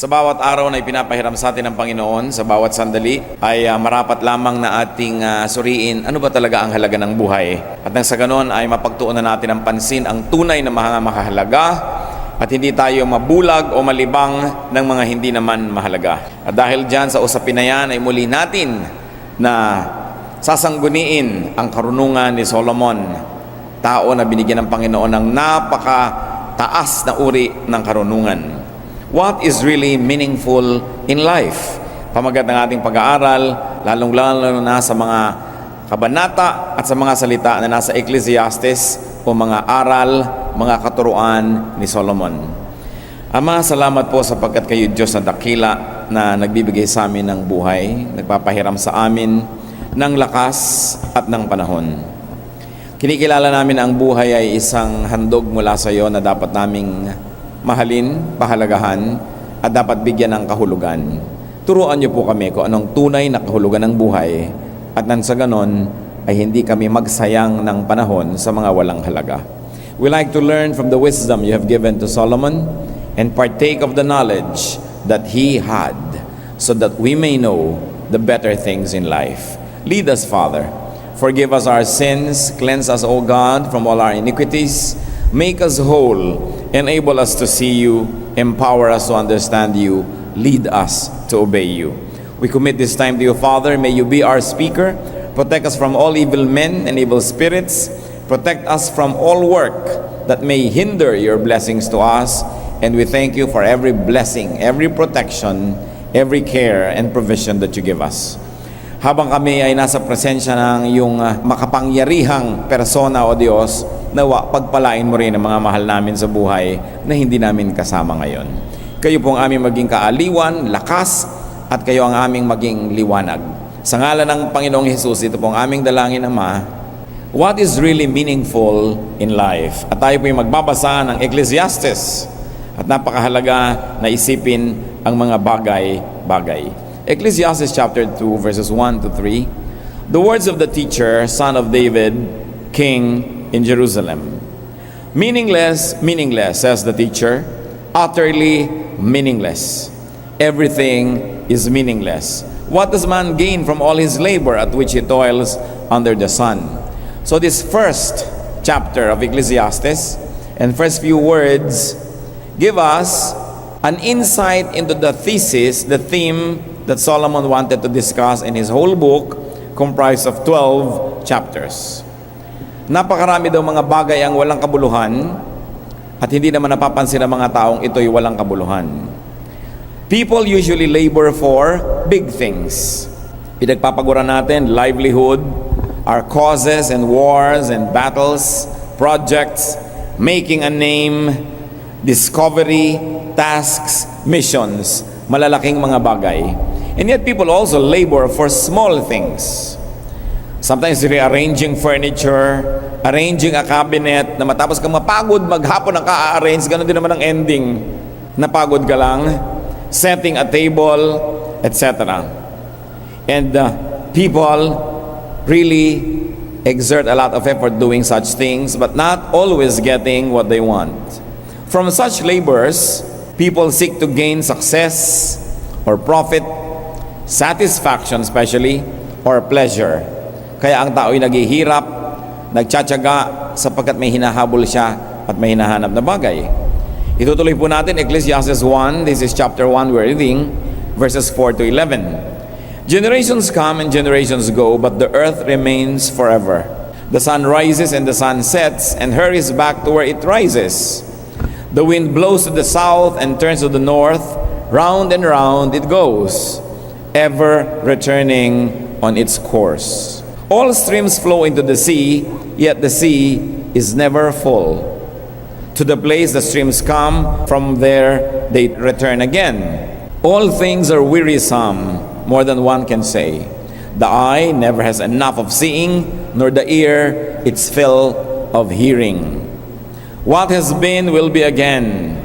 Sa bawat araw na ipinapahiram sa atin ng Panginoon, sa bawat sandali, ay marapat lamang na ating suriin ano ba talaga ang halaga ng buhay. At nang sa ganon ay mapagtuunan natin ang pansin ang tunay na mga mahalaga at hindi tayo mabulag o malibang ng mga hindi naman mahalaga. At dahil dyan sa usapin na yan ay muli natin na sasangguniin ang karunungan ni Solomon, tao na binigyan ng Panginoon ng napakataas na uri ng karunungan. What is really meaningful in life? Pamagat ng ating pag-aaral, lalong-lalo na sa mga kabanata at sa mga salita na nasa Ecclesiastes o mga aral, mga katuruan ni Solomon. Ama, salamat po sapagkat kayo Diyos na dakila na nagbibigay sa amin ng buhay, nagpapahiram sa amin ng lakas at ng panahon. Kinikilala namin ang buhay ay isang handog mula sa iyo na dapat naming mahalin, pahalagahan, at dapat bigyan ng kahulugan. Turuan niyo po kami kung anong tunay na kahulugan ng buhay at nang sa ganon ay hindi kami magsayang ng panahon sa mga walang halaga. We like to learn from the wisdom you have given to Solomon and partake of the knowledge that he had so that we may know the better things in life. Lead us, Father. Forgive us our sins, cleanse us, O God, from all our iniquities, make us whole, enable us to see you, empower us to understand you, lead us to obey you. We commit this time to you, Father. May you be our speaker. Protect us from all evil men and evil spirits. Protect us from all work that may hinder your blessings to us. And we thank you for every blessing, every protection, every care and provision that you give us. Habang kami ay nasa presensya ng iyong makapangyarihang persona o Diyos, nawa pagpalain mo rin ang mga mahal namin sa buhay na hindi namin kasama ngayon. Kayo pong aming maging kaaliwan, lakas, at kayo ang aming maging liwanag. Sa ngalan ng Panginoong Hesus, ito pong aming dalangin, Ama. What is really meaningful in life? At tayo po yung magbabasa ng Ecclesiastes at napakahalaga na isipin ang mga bagay-bagay. Ecclesiastes chapter 2 verses 1 to 3. The words of the teacher, son of David, king in Jerusalem. Meaningless, meaningless, says the teacher, utterly meaningless. Everything is meaningless. What does man gain from all his labor at which he toils under the sun? So this first chapter of Ecclesiastes and first few words give us an insight into the thesis, the theme that Solomon wanted to discuss in his whole book, comprised of 12 chapters. Napakarami daw mga bagay ang walang kabuluhan at hindi naman napapansin ng mga taong ito'y walang kabuluhan. People usually labor for big things. Pinagpapaguran natin, livelihood, our causes and wars and battles, projects, making a name, discovery, tasks, missions, malalaking mga bagay. And yet people also labor for small things. Sometimes rearranging furniture, arranging a cabinet, na matapos kang mapagod, maghapon ang ka-arrange, ganun din naman ang ending. Napagod ka lang, setting a table, etc. And people really exert a lot of effort doing such things, but not always getting what they want. From such labors, people seek to gain success or profit, satisfaction especially, or pleasure. Kaya ang tao ay naghihirap, nagtsatsaga sapagkat may hinahabol siya at may hinahanap na bagay. Itutuloy po natin Ecclesiastes 1, this is chapter 1, we're reading verses 4 to 11. Generations come and generations go, but the earth remains forever. The sun rises and the sun sets and hurries back to where it rises. The wind blows to the south and turns to the north, round and round it goes, ever returning on its course. All streams flow into the sea, yet the sea is never full. To the place the streams come, from there they return again. All things are wearisome, more than one can say. The eye never has enough of seeing, nor the ear its fill of hearing. What has been will be again.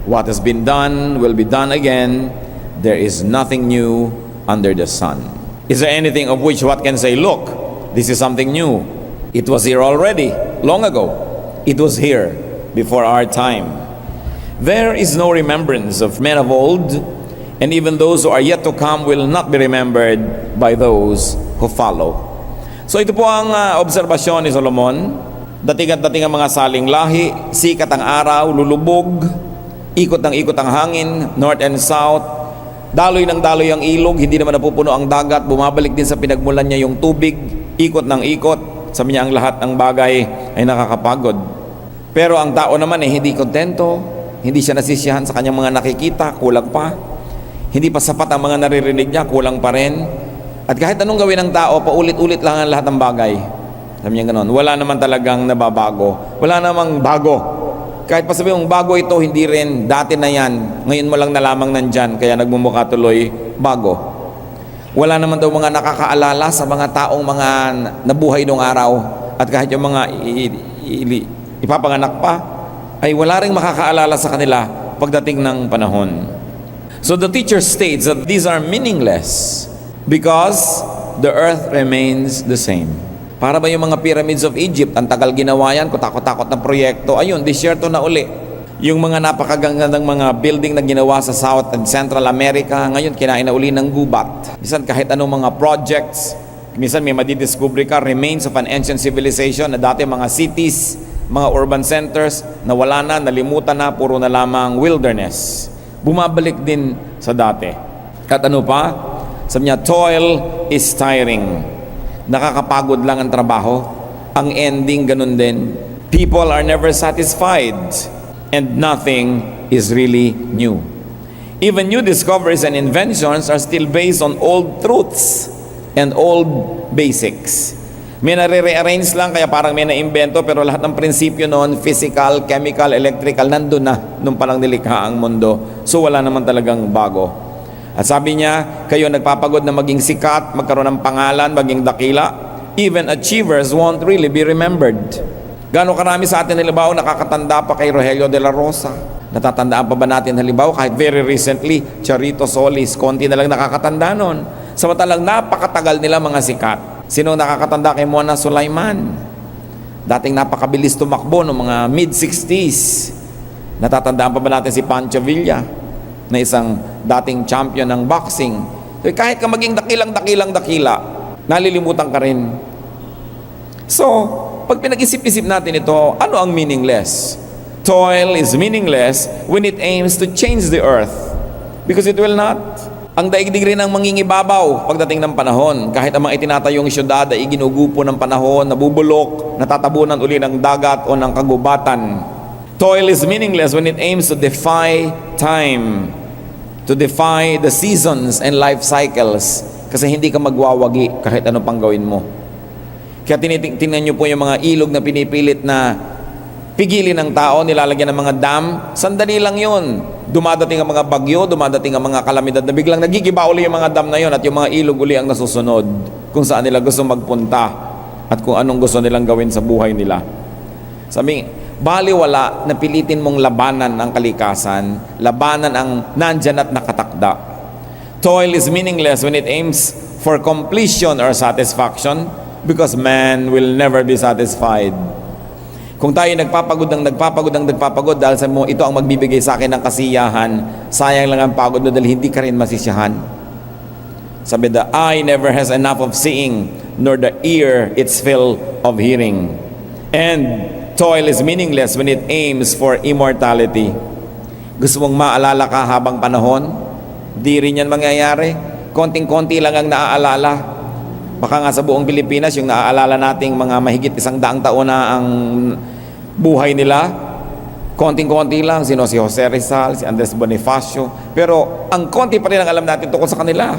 What has been done will be done again. There is nothing new under the sun. Is there anything of which what can say, look, this is something new? It was here already, long ago. It was here before our time. There is no remembrance of men of old, And even those who are yet to come will not be remembered by those who follow. So ito po ang obserbasyon ni Solomon. Dating at dating ang mga saling lahi, sikat ang araw, lulubog, ikot ng ikot ang hangin, north and south, daloy ng daloy ang ilog, hindi naman napupuno ang dagat, bumabalik din sa pinagmulan niya yung tubig, ikot ng ikot, sabi niya ang lahat ng bagay ay nakakapagod. Pero ang tao naman hindi kontento, hindi siya nasisiyahan sa kanyang mga nakikita, kulang pa. Hindi pa sapat ang mga naririnig niya, kulang pa rin. At kahit anong gawin ng tao, paulit-ulit lang ang lahat ng bagay. Sabi niya gano'n, wala naman talagang nababago. Wala namang bago. Kahit pa sabihin mong bago ito, hindi rin, dati na yan. Ngayon mo lang nalamang nandyan, kaya nagmumukha tuloy bago. Wala naman daw mga nakakaalala sa mga taong mga nabuhay noong araw. At kahit yung mga ipapanganak pa, ay wala ring makakaalala sa kanila pagdating ng panahon. So the teacher states that these are meaningless because the earth remains the same. Para ba yung mga pyramids of Egypt, ang tagal ginawa yan, kutakot-takot na proyekto, ayun, disyerto na uli. Yung mga napakagandang mga building na ginawa sa South and Central America, ngayon kinain na uli ng gubat. Minsan kahit anong mga projects, minsan may madidiscover ka, remains of an ancient civilization na dati mga cities, mga urban centers, na wala na, nalimutan na, puro na lamang wilderness. Bumabalik din sa dati. At ano pa? Sabi niya, toil is tiring. Nakakapagod lang ang trabaho. Ang ending ganun din. People are never satisfied and nothing is really new. Even new discoveries and inventions are still based on old truths and old basics. May nare-rearrange lang kaya parang may na-invento pero lahat ng prinsipyo noon, physical, chemical, electrical, nandun na nung palang nilikha ang mundo. So wala naman talagang bago. At sabi niya, kayo nagpapagod na maging sikat, magkaroon ng pangalan, maging dakila. Even achievers won't really be remembered. Gano'ng karami sa atin halimbawa nakakatanda pa kay Rogelio de la Rosa? Natatandaan pa ba natin halimbawa kahit very recently, Charito Solis, konti na lang nakakatanda nun. Samantalang napakatagal nila mga sikat. Sino nakakatanda kay Mona Sulaiman? Dating napakabilis tumakbo noong mga mid-60s. Natatandaan pa ba natin si Pancho Villa? Na isang dating champion ng boxing. So, kahit ka maging dakila, nalilimutan ka rin. So, pag pinag-isip-isip natin ito, ano ang meaningless? Toil is meaningless when it aims to change the earth. Because it will not. Ang daigdig rin ang mangingibabaw pagdating ng panahon. Kahit ang mga itinatayong syudad ay ginugupo ng panahon, nabubulok, natatabunan uli ng dagat o ng kagubatan. Toil is meaningless when it aims to defy time, to defy the seasons and life cycles, kasi hindi ka magwawagi kahit ano pang gawin mo. Kaya tingnan nyo po yung mga ilog na pinipilit na pigilin ng tao, nilalagyan ng mga dam, sandali lang yun. Dumadating ang mga bagyo, dumadating ang mga kalamidad na biglang nagigiba uli yung mga dam na yun at yung mga ilog uli ang nasusunod kung saan nila gusto magpunta at kung anong gusto nilang gawin sa buhay nila. Sabi, baliwala na pilitin mong labanan ang kalikasan, labanan ang nandyan at nakatakda. Toil is meaningless when it aims for completion or satisfaction because man will never be satisfied. Kung tayo nagpapagod dahil sa mo, ito ang magbibigay sa akin ng kasiyahan, sayang lang ang pagod mo dahil hindi ka rin masisiyahan. Sabi, the eye never has enough of seeing, nor the ear its fill of hearing. And toil is meaningless when it aims for immortality. Gusto mong maalala ka habang panahon? Di rin yan mangyayari. Konting-konti lang ang naaalala. Baka nga sa buong Pilipinas, yung naaalala nating mga mahigit 100 taon na ang buhay nila, konting-konti lang. Si Jose Rizal, si Andres Bonifacio. Pero ang konti pa rin ang alam natin tungkol sa kanila.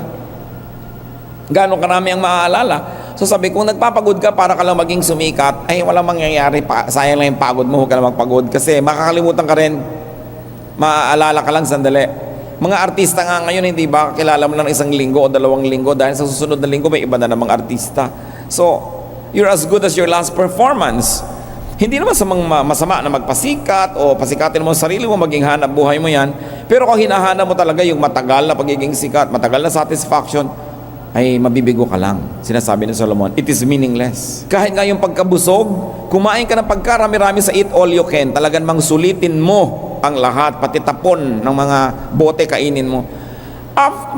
Gano'ng karami ang maaalala. So sabi, kung nagpapagod ka para ka lang maging sumikat, ay walang mangyayari, sayang lang yung pagod mo, huwag ka lang magpagod. Kasi makakalimutan ka rin, maaalala ka lang sandali. Mga artista nga ngayon, hindi ba kilala mo lang 1 linggo o 2 linggo dahil sa susunod na linggo may iba na namang artista. So, you're as good as your last performance. Hindi naman sa mga masama na magpasikat o pasikatin mo sa sarili mo, maging hanap buhay mo yan. Pero kung hinahanap mo talaga yung matagal na pagiging sikat, matagal na satisfaction, ay mabibigo ka lang. Sinasabi ni Solomon, it is meaningless. Kahit nga yung pagkabusog, kumain ka ng pagkarami-rami sa eat all you can, talagang mang sulitin mo ang lahat, pati tapon ng mga bote kainin mo.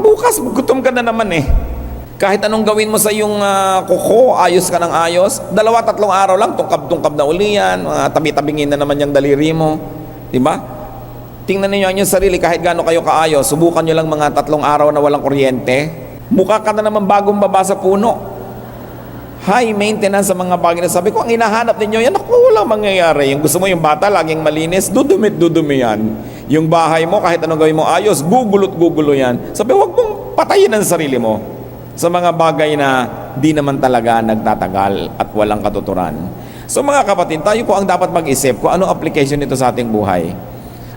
Bukas, gutom ka na naman eh. Kahit anong gawin mo sa iyong kuko, ayos ka ng ayos. 2-3 araw lang, tungkab-tungkab na uli yan. Tabi-tabingin na naman yung daliri mo. Diba? Tingnan niyo ang inyong sarili, kahit gaano kayo kaayos. Subukan nyo lang mga 3 araw na walang kuryente. Mukha ka na naman bagong baba sa puno. High maintenance sa mga bagay na sabi ko, ang hinahanap ninyo, yan ako, walang mangyayari. Yung gusto mo yung bata, laging malinis, dudumi yan. Yung bahay mo, kahit anong gawin mo ayos, gugulo yan. Sabi, huwag mong patayin ang sarili mo sa mga bagay na di naman talaga nagtatagal at walang katuturan. So mga kapatid, tayo po ang dapat mag-isip kung anong application nito sa ating buhay.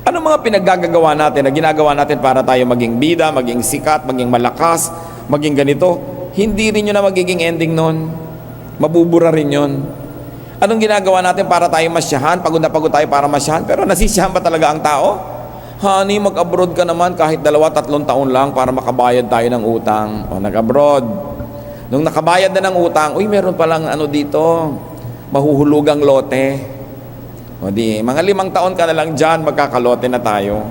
Ano mga pinaggagawa natin na ginagawa natin para tayo maging bida, maging sikat, maging malakas, maging ganito. Hindi rin yun na magiging ending nun. Mabubura rin yun. Anong ginagawa natin para tayo masyahan? Pagod na pagod tayo para masyahan. Pero nasisiyahan ba talaga ang tao? Honey, mag-abroad ka naman kahit 2-3 taon lang para makabayad tayo ng utang. O, nag-abroad. Nung nakabayad na ng utang, uy, meron palang dito, mahuhulugang lote. O di, mga 5 taon ka na lang dyan, magkakalote na tayo.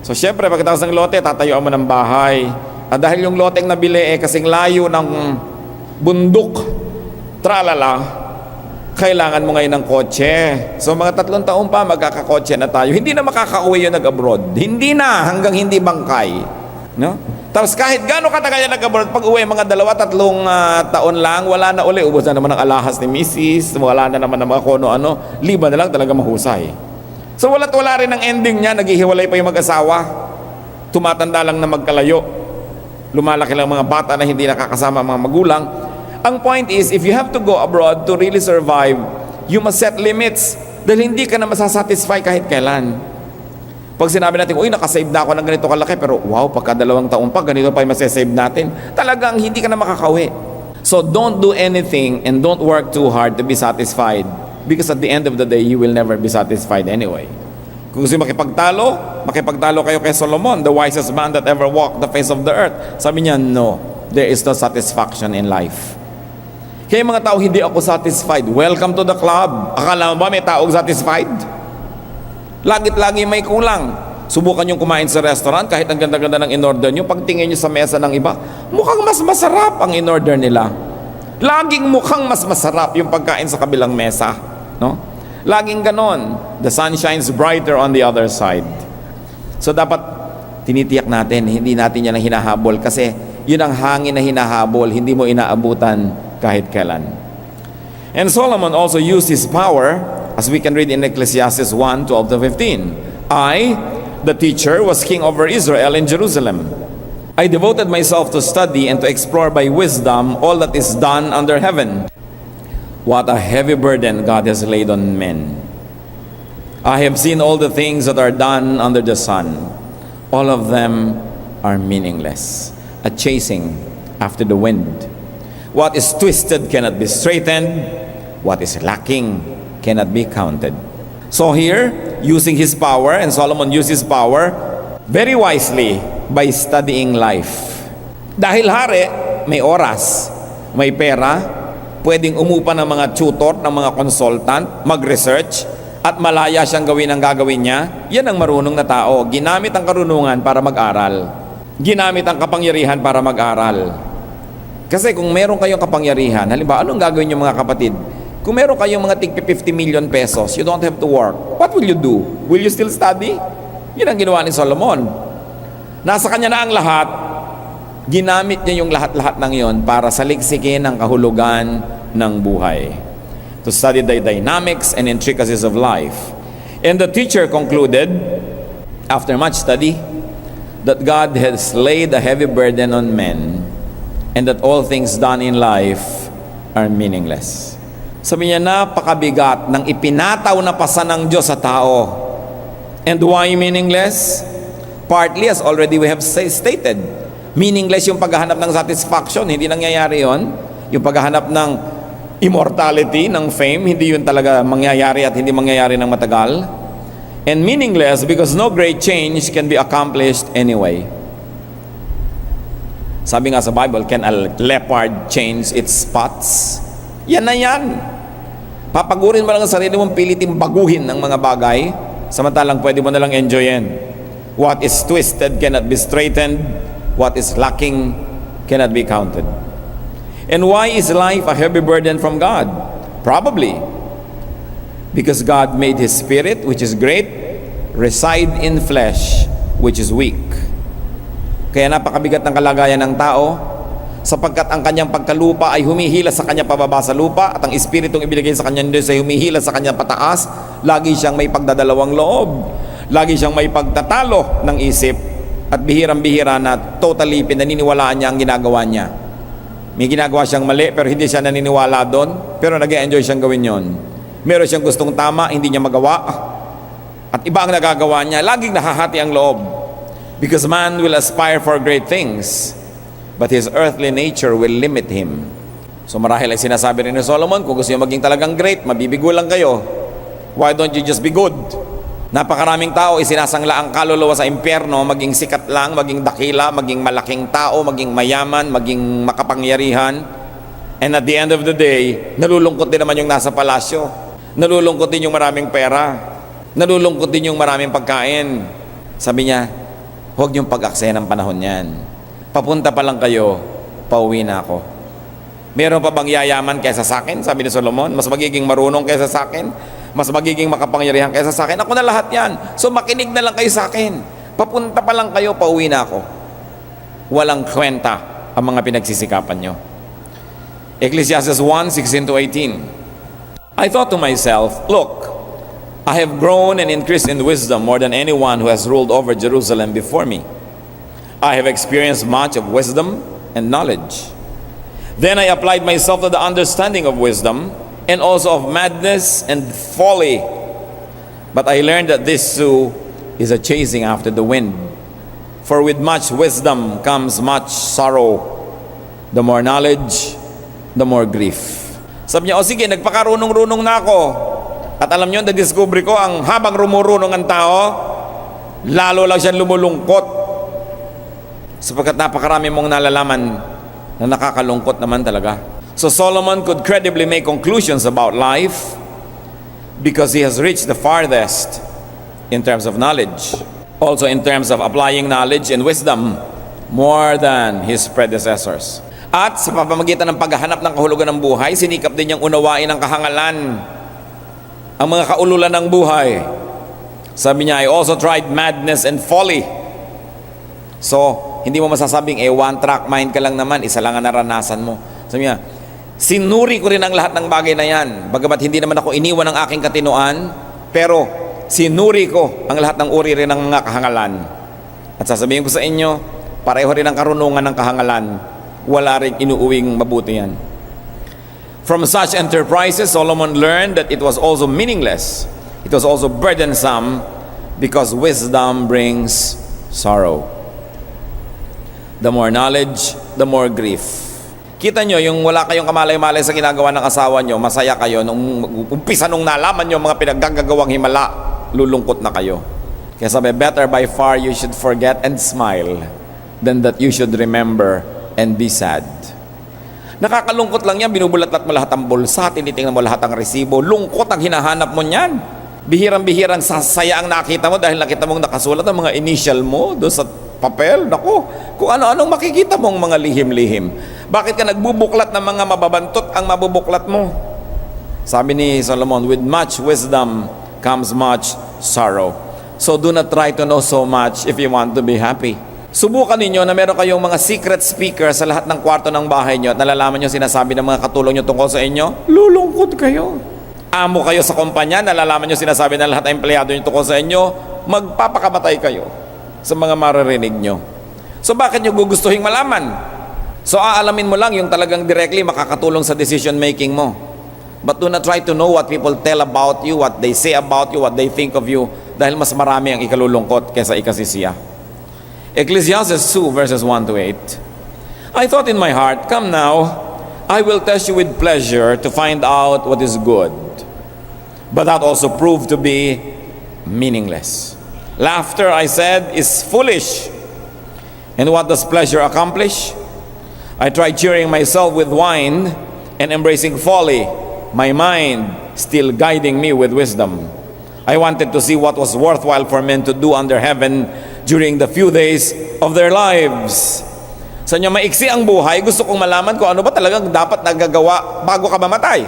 So, syempre, pagkatapos ng lote, tatayuan mo ng bahay. At dahil yung loteng nabili, kasing layo ng bundok, tralala, kailangan mo ngayon ng kotse. So mga 3 taon pa, magkakakotse na tayo. Hindi na makakauwi yung nag-abroad. Hindi na, hanggang hindi bangkay. No? Tapos kahit gaano katagal yung nag-abroad, pag uwi, mga 2-3 taon lang, wala na uli. Ubos na naman ang alahas ni Mrs. Wala na naman ang mga kono-ano. Liba na lang talaga mahusay. So wala rin ang ending niya. Naghihiwalay pa yung mag-asawa. Tumatanda lang na magkalayo. Lumalaki lang mga bata na hindi nakakasama ang mga magulang. Ang point is, if you have to go abroad to really survive, you must set limits. Dahil hindi ka na masasatisfy kahit kailan. Pag sinabi natin, uy, nakasave na ako ng ganito kalaki, pero wow, pagka 2 taon pa, ganito pa yung masasave natin. Talagang hindi ka na makakawi. So don't do anything and don't work too hard to be satisfied. Because at the end of the day, you will never be satisfied anyway. Kung gusto makipagtalo kayo kay Solomon, the wisest man that ever walked the face of the earth. Sabi niya, no, there is no satisfaction in life. Kaya mga tao, hindi ako satisfied. Welcome to the club. Akala mo ba may taong satisfied? Lagit-lagi may kulang. Subukan yung kumain sa restaurant, kahit ang ganda-ganda ng in-order nyo, pagtingin nyo sa mesa ng iba, mukhang mas masarap ang in-order nila. Laging mukhang mas masarap yung pagkain sa kabilang mesa. No? Laging ganon. The sun shines brighter on the other side. So dapat tinitiyak natin, hindi natin yan ang hinahabol kasi yun ang hangin na hinahabol, hindi mo inaabutan kahit kailan. And Solomon also used his power, as we can read in Ecclesiastes 1:12-15. I, the teacher, was king over Israel in Jerusalem. I devoted myself to study and to explore by wisdom all that is done under heaven. What a heavy burden God has laid on men. I have seen all the things that are done under the sun. All of them are meaningless, a chasing after the wind. What is twisted cannot be straightened. What is lacking cannot be counted. So here, using his power, and Solomon used his power very wisely by studying life. Dahil hari, may oras, may pera, pwedeng umupa ng mga tutor, ng mga consultant, mag-research, at malaya siyang gawin ang gagawin niya. Yan ang marunong na tao. Ginamit ang karunungan para mag-aral. Ginamit ang kapangyarihan para mag-aral. Kasi kung meron kayong kapangyarihan, halimbawa, anong gagawin niyo mga kapatid? Kung meron kayong mga tig 50 million pesos, you don't have to work. What will you do? Will you still study? Yun ang ginawa ni Solomon. Nasa kanya na ang lahat, ginamit niya yung lahat-lahat ng yon para saliksikin ang kahulugan ng buhay. To study the dynamics and intricacies of life. And the teacher concluded, after much study, that God has laid a heavy burden on men and that all things done in life are meaningless. Sabi niya, napakabigat ng ipinataw na pasan ng Diyos sa tao. And why meaningless? Partly, as already we have stated, meaningless yung paghahanap ng satisfaction. Hindi nangyayari yon. Yung paghahanap ng immortality, ng fame, hindi yun talaga mangyayari at hindi mangyayari ng matagal. And meaningless because no great change can be accomplished anyway. Sabi nga sa Bible, can a leopard change its spots? Yan na yan. Papagurin mo lang ang sarili mong pilitin baguhin ng mga bagay, samantalang pwede mo nalang enjoyin. What is twisted cannot be straightened. What is lacking cannot be counted. And why is life a heavy burden from God? Probably because God made His Spirit, which is great, reside in flesh, which is weak. Kaya napakabigat ng kalagayan ng tao, sapagkat ang kanyang pagkalupa ay humihila sa kanya pababa sa lupa, at ang Espiritong ibinigay sa kanya ng Diyos ay humihila sa kanya pataas. Lagi siyang may pagdadalawang loob, lagi siyang may pagtatalo ng isip, at bihirang-bihira na totally pinaniniwalaan niya ang ginagawa niya. May ginagawa siyang mali pero hindi siya naniniwala doon, pero nag-enjoy siyang gawin yon. Meron siyang gustong tama, hindi niya magawa, at iba ang nagagawa niya. Laging nahahati ang loob, because man will aspire for great things, but his earthly nature will limit him. So marahil ay sinasabi rin ni Solomon, kung gusto niyo maging talagang great, mabibigo lang kayo. Why don't you just be good? Napakaraming tao isinasangla ang kaluluwa sa impyerno, maging sikat lang, maging dakila, maging malaking tao, maging mayaman, maging makapangyarihan. And at the end of the day, nalulungkot din naman yung nasa palasyo. Nalulungkot din yung maraming pera. Nalulungkot din yung maraming pagkain. Sabi niya, huwag niyong pag-aksaya ng panahon yan. Papunta pa lang kayo, pauwi na ako. Meron pa bang yayaman kaysa sa akin? Sabi ni Solomon, mas magiging marunong kaysa sa akin, mas magiging makapangyarihan kaysa sa akin. Ako na lahat yan. So makinig na lang kayo sa akin. Papunta pa lang kayo, pauwi na ako. Walang kwenta ang mga pinagsisikapan nyo. Ecclesiastes 1:16-18. I thought to myself, look, I have grown and increased in wisdom more than anyone who has ruled over Jerusalem before me. I have experienced much of wisdom and knowledge. Then I applied myself to the understanding of wisdom and also of madness and folly. But I learned that this too is a chasing after the wind. For with much wisdom comes much sorrow. The more knowledge, the more grief. Sabi niya, o sige, nagpakarunong-runong na ako. At alam niyo, na-discover ko, ang habang rumurunong ang tao, lalo lang siyang lumulungkot. Sapagkat napakarami mong nalalaman na nakakalungkot naman talaga. So Solomon could credibly make conclusions about life because he has reached the farthest in terms of knowledge. Also in terms of applying knowledge and wisdom more than his predecessors. At sa pamamagitan ng paghahanap ng kahulugan ng buhay, sinikap din niyang unawain ang kahangalan, ang mga kaululan ng buhay. Sabi niya, I also tried madness and folly. So, hindi mo masasabing, one track mind ka lang naman, isa lang ang naranasan mo. Sabi niya, sinuri ko rin ang lahat ng bagay na yan. Bagamat hindi naman ako iniwan ng aking katinoan, pero sinuri ko ang lahat ng uri rin ng mga kahangalan. At sasabihin ko sa inyo, pareho rin ang karunungan ng kahangalan. Wala rin inuuwing mabuti yan. From such enterprises, Solomon learned that it was also meaningless. It was also burdensome because wisdom brings sorrow. The more knowledge, the more grief. Kita nyo, yung wala kayong kamalay-malay sa ginagawa ng asawa nyo, masaya kayo. Nung umpisa nung nalaman nyo mga pinaggagawang himala, lulungkot na kayo. Kaya sabi, better by far you should forget and smile than that you should remember and be sad. Nakakalungkot lang yan, binubulat-lat mo lahat ang bulsa, tinitingnan mo lahat ang resibo, lungkot ang hinahanap mo niyan. Bihirang-bihirang sasaya ang nakita mo dahil nakita mong nakasulat ang mga initial mo doon sa papel. Naku, kung ano-anong makikita mong mga lihim-lihim. Bakit ka nagbubuklat ng mga mababantot ang mabubuklat mo? Sabi ni Solomon, with much wisdom comes much sorrow. So do not try to know so much if you want to be happy. Subukan ninyo na meron kayong mga secret speaker sa lahat ng kwarto ng bahay nyo at nalalaman nyo sinasabi ng mga katulong nyo tungkol sa inyo, lulungkot kayo. Amo kayo sa kumpanya, nalalaman nyo sinasabi ng lahat ng empleyado nyo tungkol sa inyo, magpapakamatay kayo sa mga maririnig nyo. So bakit nyo gugustuhin malaman? So aalamin mo lang yung talagang directly makakatulong sa decision making mo. But do not try to know what people tell about you, what they say about you, what they think of you, dahil mas marami ang ikalulungkot kaysa ikasisiya. Ecclesiastes 2 verses 1-8. I thought in my heart, come now, I will test you with pleasure to find out what is good. But that also proved to be meaningless. Laughter, I said, is foolish. And what does pleasure accomplish? I tried cheering myself with wine and embracing folly, my mind still guiding me with wisdom. I wanted to see what was worthwhile for men to do under heaven during the few days of their lives. Sa inyo maiksi ang buhay, gusto kong malaman kung ano ba talagang dapat nagagawa bago ka mamatay.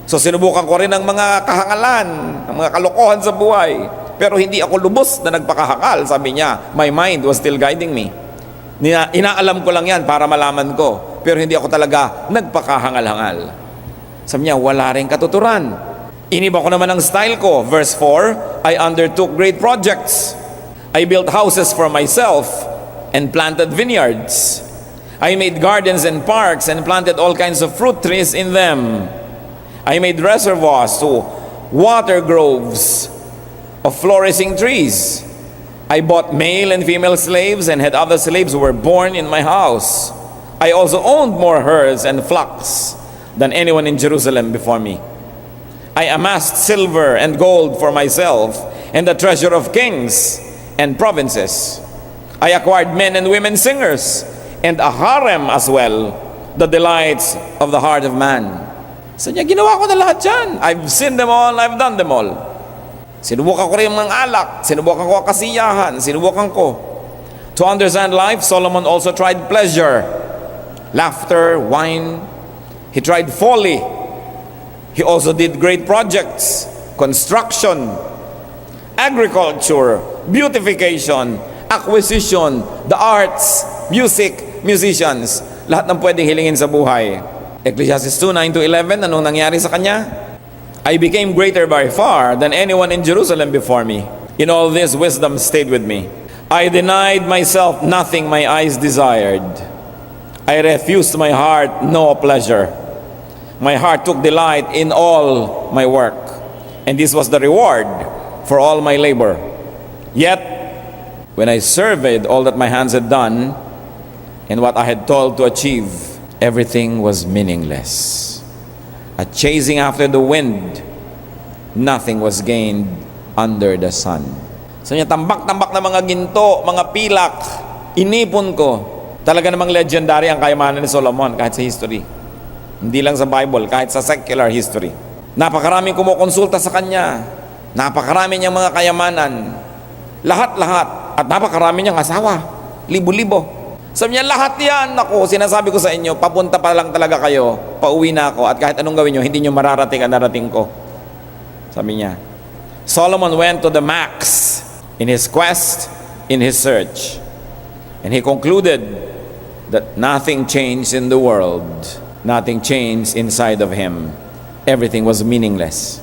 So sinubukan ko rin ang mga kahangalan, ang mga kalokohan sa buhay. Pero hindi ako lubos na nagpakahakal, sabi niya. My mind was still guiding me. Inaalam ko lang yan para malaman ko. Pero hindi ako talaga nagpakahangal-hangal. Sabi niya, wala rin katuturan. Iniba ko naman ang style ko. Verse 4, I undertook great projects. I built houses for myself and planted vineyards. I made gardens and parks and planted all kinds of fruit trees in them. I made reservoirs to water groves of flourishing trees. I bought male and female slaves and had other slaves who were born in my house. I also owned more herds and flocks than anyone in Jerusalem before me. I amassed silver and gold for myself and the treasure of kings and provinces. I acquired men and women singers and a harem as well, the delights of the heart of man. So niya, ginawa ko na lahat yan. I've seen them all, I've done them all. Sinubukan ko rin yung mga alak, sinubukan ko ang kasiyahan, sinubukan ko. To understand life, Solomon also tried pleasure, laughter, wine. He tried folly. He also did great projects, construction, agriculture, beautification, acquisition, the arts, music, musicians. Lahat ng pwedeng hilingin sa buhay. Ecclesiastes 2:9-11, anong nangyari sa kanya? I became greater by far than anyone in Jerusalem before me. In all this, wisdom stayed with me. I denied myself nothing my eyes desired. I refused my heart no pleasure. My heart took delight in all my work, and this was the reward for all my labor. Yet, when I surveyed all that my hands had done and what I had toiled to achieve, everything was meaningless. At chasing after the wind, nothing was gained under the sun. So niya, tambak-tambak na mga ginto, mga pilak, inipon ko. Talaga namang legendary ang kayamanan ni Solomon kahit sa history. Hindi lang sa Bible, kahit sa secular history. Napakaraming kumukonsulta sa kanya. Napakarami niyang mga kayamanan. Lahat-lahat. At napakarami niyang asawa. Libo-libo. Sabi niya, lahat yan, ako, sinasabi ko sa inyo, papunta pa lang talaga kayo, pauwi na ako, at kahit anong gawin nyo, hindi nyo mararating ang narating ko. Sabi niya, Solomon went to the max in his quest, in his search. And he concluded that nothing changed in the world. Nothing changed inside of him. Everything was meaningless.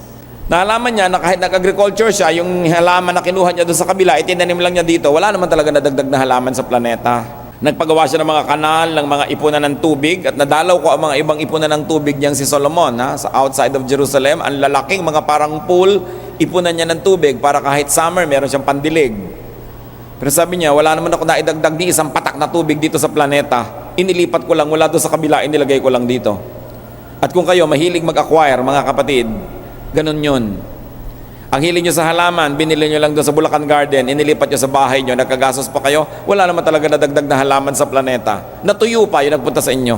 Naalaman niya na kahit nag-agriculture siya, yung halaman na kinuha niya doon sa kabila, itinanim lang niya dito, wala naman talaga nadagdag na halaman sa planeta. Nagpagawa siya ng mga kanal, ng mga ipunan ng tubig, at nadalaw ko ang mga ibang ipunan ng tubig niyang si Solomon, sa outside of Jerusalem. Ang lalaking mga parang pool, ipunan niya ng tubig para kahit summer, meron siyang pandilig. Pero sabi niya, wala naman ako naidagdag ni isang patak na tubig dito sa planeta. Inilipat ko lang, mula doon sa kabila, inilagay ko lang dito. At kung kayo mahilig mag-acquire, mga kapatid, ganun yun. Ang hiling nyo sa halaman, binili nyo lang doon sa Bulacan Garden, inilipat nyo sa bahay nyo, nagkagastos pa kayo, wala naman talaga nadagdag na halaman sa planeta. Natuyo pa yung nagpunta sa inyo.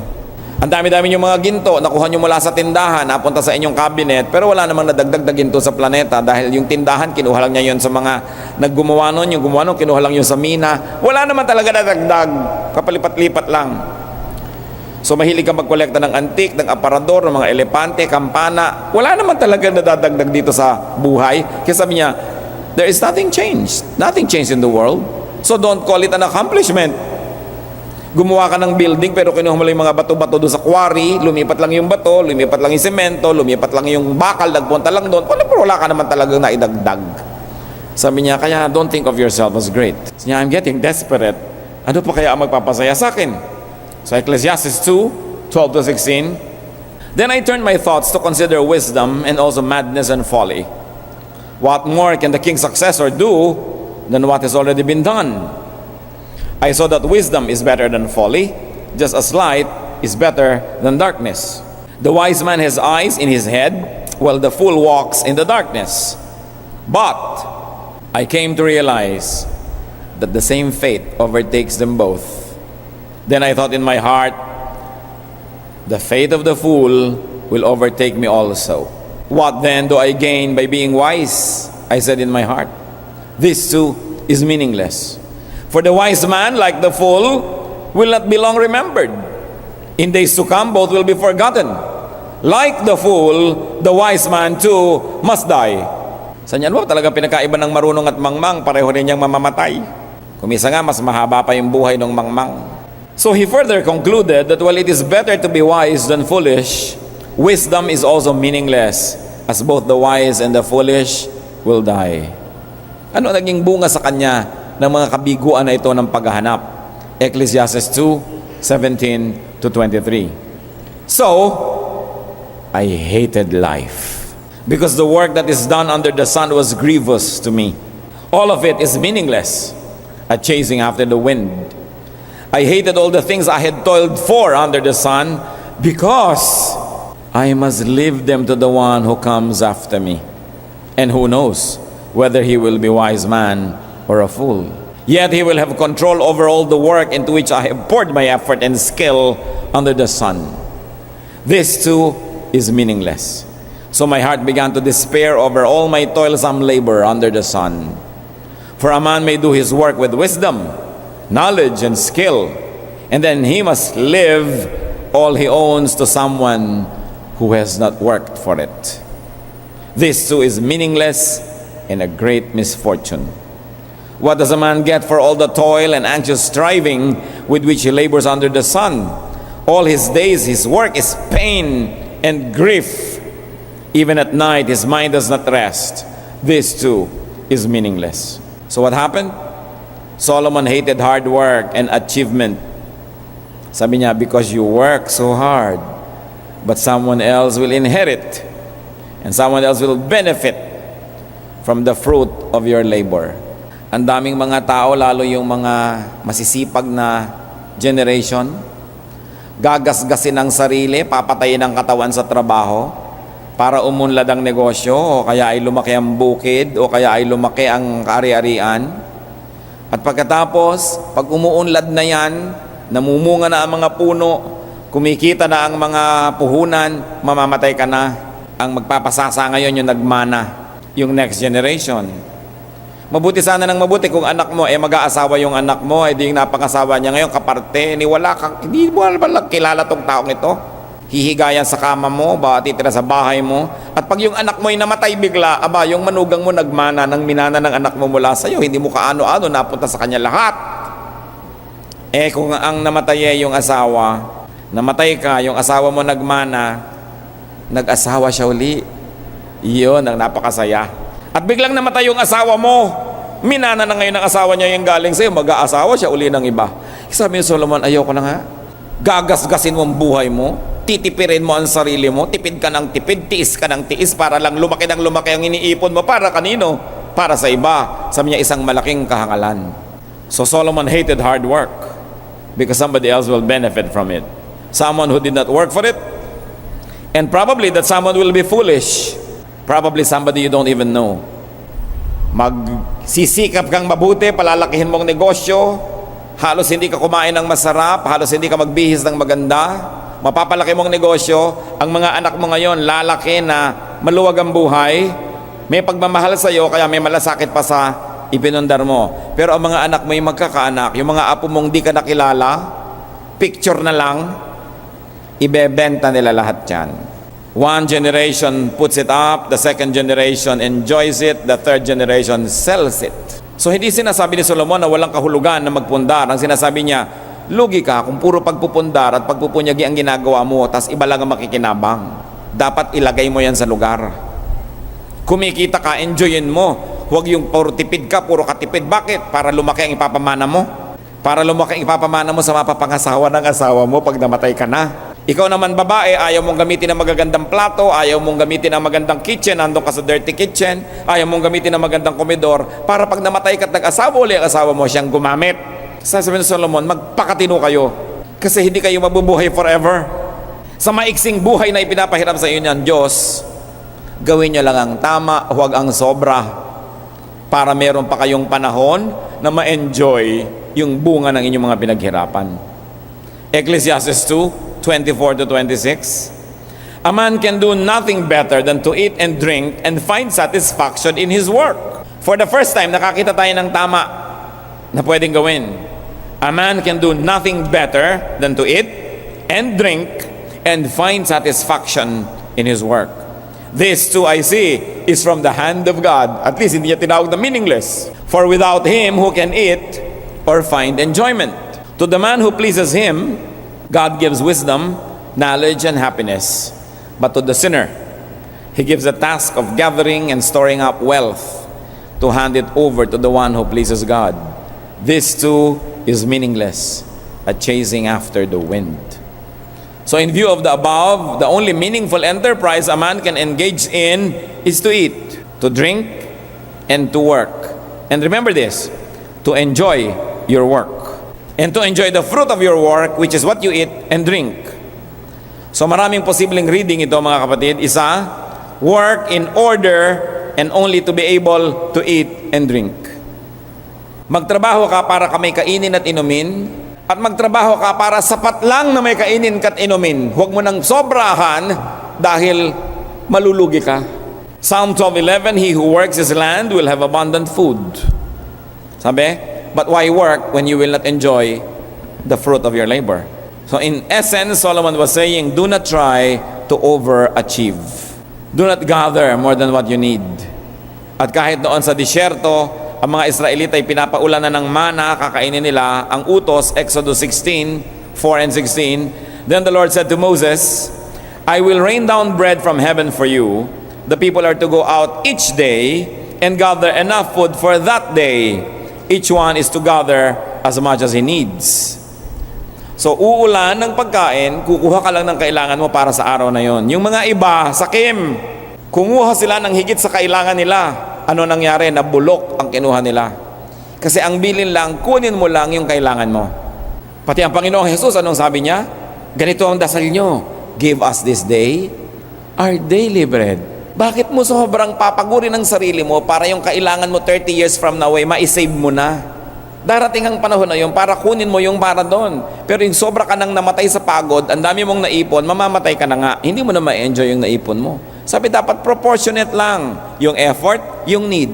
Ang dami-dami yung mga ginto, nakuha nyo mula sa tindahan, napunta sa inyong cabinet, pero wala namang nadagdag na ginto sa planeta dahil yung tindahan, kinuha lang niya yun sa mga naggumawa nun, yung gumawa nun, kinuha lang yun sa mina. Wala naman talaga nadagdag, kapalipat-lipat lang. So mahilig ka magkolekta ng antik, ng aparador, ng mga elepante, kampana. Wala naman talaga nadadagdag dito sa buhay. Kaya sabi niya, there is nothing changed. Nothing changed in the world. So don't call it an accomplishment. Gumawa ka ng building pero kinuha mo lang yung mga bato-bato doon sa quarry, lumipat lang yung bato, lumipat lang yung semento, lumipat lang yung bakal, nagpunta lang doon. Wala ka naman talagang naidagdag. Sabi niya, kaya don't think of yourself as great. Sabi niya, I'm getting desperate. Ano pa kaya ang magpapasaya sa akin? So Ecclesiastes 2:12-16. Then I turned my thoughts to consider wisdom and also madness and folly. What more can the king's successor do than what has already been done? I saw that wisdom is better than folly, just as light is better than darkness. The wise man has eyes in his head, while the fool walks in the darkness. But I came to realize that the same fate overtakes them both. Then I thought in my heart, the fate of the fool will overtake me also. What then do I gain by being wise? I said in my heart. This too is meaningless. For the wise man, like the fool, will not be long remembered. In days to come, both will be forgotten. Like the fool, the wise man too must die. Sa niyan mo, talaga pinakaiba ng marunong at mangmang, pareho rin niyang mamamatay. Kumisa nga, mas mahaba pa yung buhay ng mangmang. So he further concluded that while it is better to be wise than foolish, wisdom is also meaningless, as both the wise and the foolish will die. Ano naging bunga sa kanya ng mga kabiguan na ito ng paghahanap? Ecclesiastes 2:17 to 23. So, I hated life, because the work that is done under the sun was grievous to me. All of it is meaningless, a chasing after the wind. I hated all the things I had toiled for under the sun, because I must leave them to the one who comes after me. And who knows whether he will be a wise man or a fool. Yet he will have control over all the work into which I have poured my effort and skill under the sun. This too is meaningless. So my heart began to despair over all my toilsome labor under the sun. For a man may do his work with wisdom, knowledge, and skill, and then he must live all he owns to someone who has not worked for it. This too is meaningless and a great misfortune. What does a man get for all the toil and anxious striving with which he labors under the sun? All his days his work is pain and grief. Even at night his mind does not rest. This too is meaningless. So what happened? Solomon hated hard work and achievement. Sabi niya, because you work so hard, but someone else will inherit, and someone else will benefit from the fruit of your labor. Ang daming mga tao, lalo yung mga masisipag na generation, gagasgasin ang sarili, papatayin ang katawan sa trabaho para umunlad ang negosyo, o kaya ay lumaki ang bukid, o kaya ay lumaki ang kaari-arian. At pagkatapos, pag umuunlad na yan, namumunga na ang mga puno, kumikita na ang mga puhunan, mamamatay ka na. Ang magpapasasa ngayon yung nagmana, yung next generation. Mabuti sana ng mabuti kung anak mo, mag-aasawa yung anak mo, di yung napangasawa niya ngayon, kaparte, hindi mo alam kilala tong taong ito. Hihigayan sa kama mo, titira sa bahay mo. At pag yung anak mo ay namatay bigla, yung manugang mo nagmana ng minana ng anak mo mula sa'yo, hindi mo kaano-ano, napunta sa kanya lahat. Kung ang namatay yung asawa, namatay ka, yung asawa mo nagmana, nag-asawa siya uli. Iyon ang napakasaya. At biglang namatay yung asawa mo, minana na ngayon ang asawa niya yung galing sa'yo, mag-aasawa siya uli ng iba. Sabi ni Solomon, ayoko na nga. Gagasgasin mo ang buhay mo, titipirin mo ang sarili mo, tipid ka ng tipid, tiis ka ng tiis, para lang lumaki ng lumaki ang iniipon mo. Para kanino? Para sa iba. Sabi niya, isang malaking kahangalan. So Solomon hated hard work because somebody else will benefit from it. Someone who did not work for it, and probably that someone will be foolish. Probably somebody you don't even know. Magsisikap kang mabuti, palalakihin mong negosyo, halos hindi ka kumain ng masarap, halos hindi ka magbihis ng maganda, mapapalaki mong negosyo, ang mga anak mo ngayon lalaki na maluwag ang buhay, may pagmamahal sa iyo, kaya may malasakit pa sa ipinundar mo. Pero ang mga anak mo yung magkakaanak, yung mga apo mong di ka nakilala, picture na lang, ibebenta nila lahat yan. One generation puts it up, the second generation enjoys it, the third generation sells it. So hindi sinasabi ni Solomon na walang kahulugan na magpundar. Ang sinasabi niya, lugi ka kung puro pagpupundar at pagpupunyagi ang ginagawa mo, tas iba lang ang makikinabang. Dapat ilagay mo yan sa lugar. Kumikita ka, enjoyin mo. Huwag yung puro tipid ka, puro katipid. Bakit? Para lumaki ang ipapamana mo. Para lumaki ang ipapamana mo sa mapapangasawa ng asawa mo pag namatay ka na. Ikaw naman babae, ayaw mong gamitin ang magagandang plato, ayaw mong gamitin ang magandang kitchen, andong ka sa dirty kitchen, ayaw mong gamitin ang magandang komedor, para pag namatay ka at nag-asawa uli ang asawa mo, siyang gumamit. Sasabihin ni Solomon, magpakatino kayo, kasi hindi kayo mabubuhay forever. Sa maiksing buhay na ipinapahiram sa inyo ng Diyos, gawin nyo lang ang tama, huwag ang sobra, para meron pa kayong panahon na ma-enjoy yung bunga ng inyong mga pinaghirapan. Ecclesiastes 2:24 to 26. A man can do nothing better than to eat and drink and find satisfaction in his work. For the first time, nakakita tayo ng tama. na pwedeng gawin. A man can do nothing better than to eat and drink and find satisfaction in his work. This too, I see, is from the hand of God. At least hindi niya tinawag na meaningless. For without Him, who can eat or find enjoyment? To the man who pleases Him, God gives wisdom, knowledge, and happiness. But to the sinner, He gives a task of gathering and storing up wealth to hand it over to the one who pleases God. This too is meaningless, a chasing after the wind. So in view of the above, the only meaningful enterprise a man can engage in is to eat, to drink, and to work. And remember this, to enjoy your work. And to enjoy the fruit of your work, which is what you eat and drink. So maraming posibleng reading ito, mga kapatid. Isa, work in order and only to be able to eat and drink. Magtrabaho ka para ka may kainin at inumin, at magtrabaho ka para sapat lang na may kainin at inumin. Huwag mo nang sobrahan dahil malulugi ka. Psalm 12:11, he who works his land will have abundant food. Sabi, but why work when you will not enjoy the fruit of your labor? So in essence, Solomon was saying, do not try to overachieve. Do not gather more than what you need. At kahit noon sa disyerto, ang mga Israelita ay pinapaulanan ng mana, kakainin nila. Ang utos, Exodus 16:4 and 16. Then the Lord said to Moses, I will rain down bread from heaven for you. The people are to go out each day and gather enough food for that day. Each one is to gather as much as he needs. So uulan ng pagkain, kukuha ka lang ng kailangan mo para sa araw na yon. Yung mga iba, sakim, kumuha sila ng higit sa kailangan nila. Ano nangyari? Nabulok ang kinuha nila. Kasi ang bilin lang, kunin mo lang yung kailangan mo. Pati ang Panginoong Jesus, anong sabi niya? Ganito ang dasal nyo. Give us this day our daily bread. Bakit mo sobrang papagurin ng sarili mo para yung kailangan mo 30 years from now ay ma-save mo na? Darating ang panahon na yun para kunin mo yung para doon. Pero yung sobra ka nang namatay sa pagod, ang dami mong naipon, mamamatay ka na nga. Hindi mo na ma-enjoy yung naipon mo. Sabi dapat proportionate lang yung effort, yung need.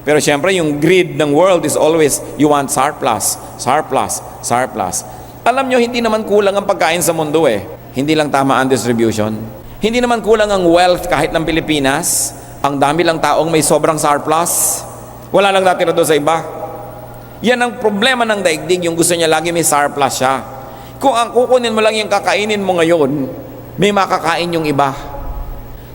Pero syempre yung greed ng world is always you want surplus, surplus, surplus. Alam nyo, hindi naman kulang ang pagkain sa mundo eh. Hindi lang tama ang distribution. Hindi naman kulang ang wealth kahit ng Pilipinas. Ang dami lang taong may sobrang surplus. Wala lang natira doon sa iba. Yan ang problema ng daigdig, yung gusto niya lagi may surplus siya. Kung ang kukunin mo lang yung kakainin mo ngayon, may makakain yung iba.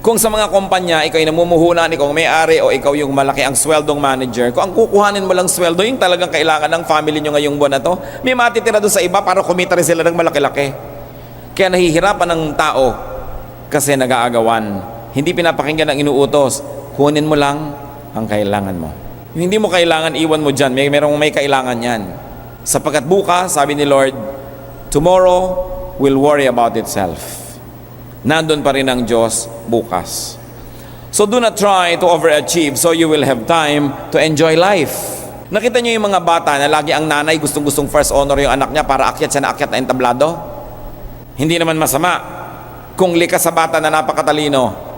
Kung sa mga kumpanya, ikaw yung namumuhunan, ikaw ang may-ari, o ikaw yung malaki ang sweldong manager, kung ang kukuhanin mo lang sweldo, yung talagang kailangan ng family nyo ngayong buwan na to, may matitira doon sa iba para kumita rin sila ng malaki-laki. Kaya nahihirapan ng tao kasi nag-aagawan. Hindi pinapakinggan ang inuutos. Kunin mo lang ang kailangan mo. Yung hindi mo kailangan, iwan mo dyan. Merong may kailangan yan. Sapagkat bukas, sabi ni Lord, tomorrow will worry about itself. Nandun pa rin ang Diyos bukas. So do not try to overachieve so you will have time to enjoy life. Nakita niyo yung mga bata na lagi ang nanay gustong-gustong first honor yung anak niya para akyat siya na akyat na entablado? Hindi naman masama kung likas sa bata na napakatalino.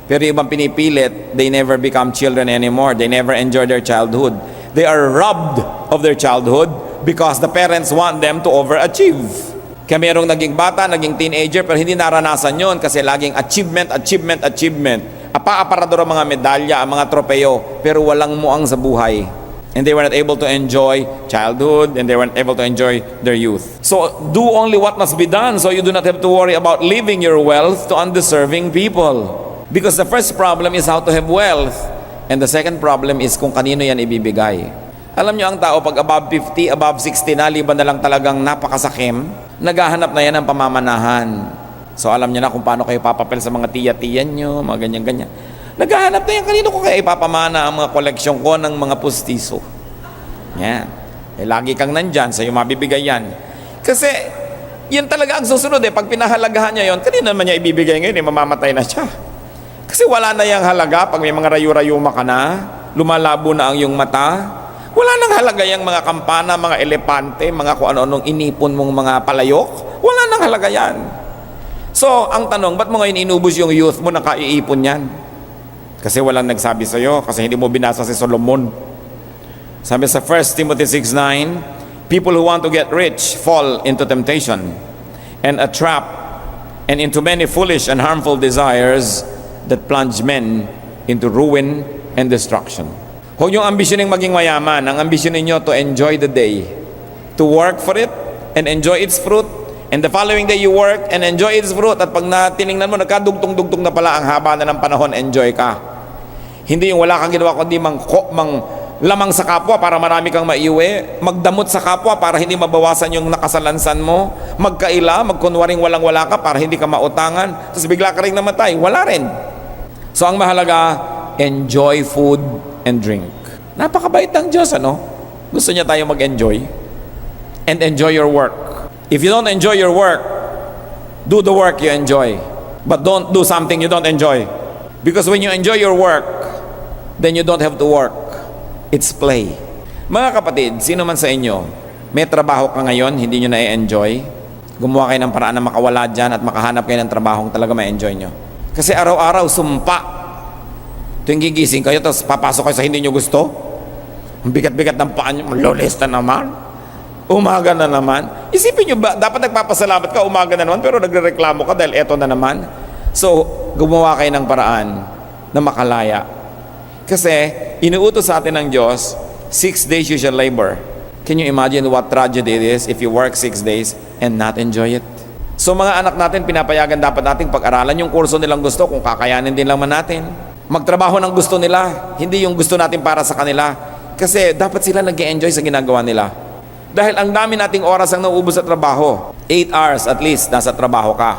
Pero yung ibang pinipilit, they never become children anymore. They never enjoy their childhood. They are robbed of their childhood because the parents want them to overachieve. Kaya merong naging bata, naging teenager, pero hindi naranasan yon kasi laging achievement, achievement, achievement. Apa-aparador ang mga medalya, ang mga tropeyo, pero walang muang sa buhay. And they were not able to enjoy childhood, and they weren't able to enjoy their youth. So, do only what must be done so you do not have to worry about leaving your wealth to undeserving people. Because the first problem is how to have wealth, and the second problem is kung kanino yan ibibigay. Alam nyo ang tao, pag above 50, above 60 na, liban na lang talagang napakasakim, naghahanap na yan ng pamamanahan. So alam nyo na kung paano kayo papapel sa mga tiya-tiyan nyo, mga ganyan-ganyan. Naghahanap na yan, kanino ko kaya ipapamana ang mga koleksyon ko ng mga pustiso. Yan. Eh, lagi kang nandyan, sa'yo mabibigay yan. Kasi, yan talaga ang susunod eh. Pag pinahalagahan niya yon, kanino naman niya ibibigay ngayon, eh, mamamatay na siya. Kasi wala na yung halaga, pag may mga rayu-rayuma ka na, lumalabo na ang iyong mata, wala nang halaga yung mga kampana, mga elepante, mga kung ano-anong inipon mong mga palayok. Wala nang halaga yan. So, ang tanong, ba't mo ngayon inubos yung youth mo na kaiipon yan? Kasi walang nagsabi sa'yo, kasi hindi mo binasa si Solomon. Sabi sa 1 Timothy 6:9, people who want to get rich fall into temptation and a trap and into many foolish and harmful desires that plunge men into ruin and destruction. Huwag yung ambisyoning maging mayaman. Ang ambisyon ninyo to enjoy the day, to work for it and enjoy its fruit, and the following day you work and enjoy its fruit, at pag tiningnan mo nagkadugtong-dugtong na pala ang haba na ng panahon, enjoy ka. Hindi yung wala kang ginawa kundi lamang sa kapwa para marami kang maiuwi, magdamot sa kapwa para hindi mabawasan yung nakasalansan mo, magkaila, magkunwaring walang-wala ka para hindi ka mautangan, tapos bigla ka rin namatay, wala rin. So ang mahalaga, enjoy food and drink. Napakabait ng Diyos, ano? Gusto niya tayo mag-enjoy and enjoy your work. If you don't enjoy your work, do the work you enjoy, but don't do something you don't enjoy, because when you enjoy your work, then you don't have to work. It's play. Mga kapatid, sino man sa inyo, may trabaho ka ngayon, hindi nyo na-enjoy, gumawa kayo ng paraan na makawala dyan at makahanap kayo ng trabahong talaga ma-enjoy nyo. Kasi araw-araw, sumpa. Tuwing gigising kayo, tapos papasok kayo sa hindi nyo gusto. Ang bigat-bigat ng paan nyo, lolis na naman. Umaga na naman. Isipin nyo ba, dapat nagpapasalamat ka, umaga na naman, pero nagrereklamo ka dahil eto na naman. So, gumawa kayo ng paraan na makalaya. Kasi, inuutos sa atin ng Diyos, 6 days you shall labor. Can you imagine what tragedy it is if you work 6 days and not enjoy it? So mga anak natin, pinapayagan dapat nating pag-aralan yung kurso nilang gusto, kung kakayanin din lang man natin. Magtrabaho ng gusto nila, hindi yung gusto natin para sa kanila. Kasi dapat sila nag-enjoy sa ginagawa nila. Dahil ang dami nating oras ang nauubos sa trabaho. 8 hours at least, nasa trabaho ka.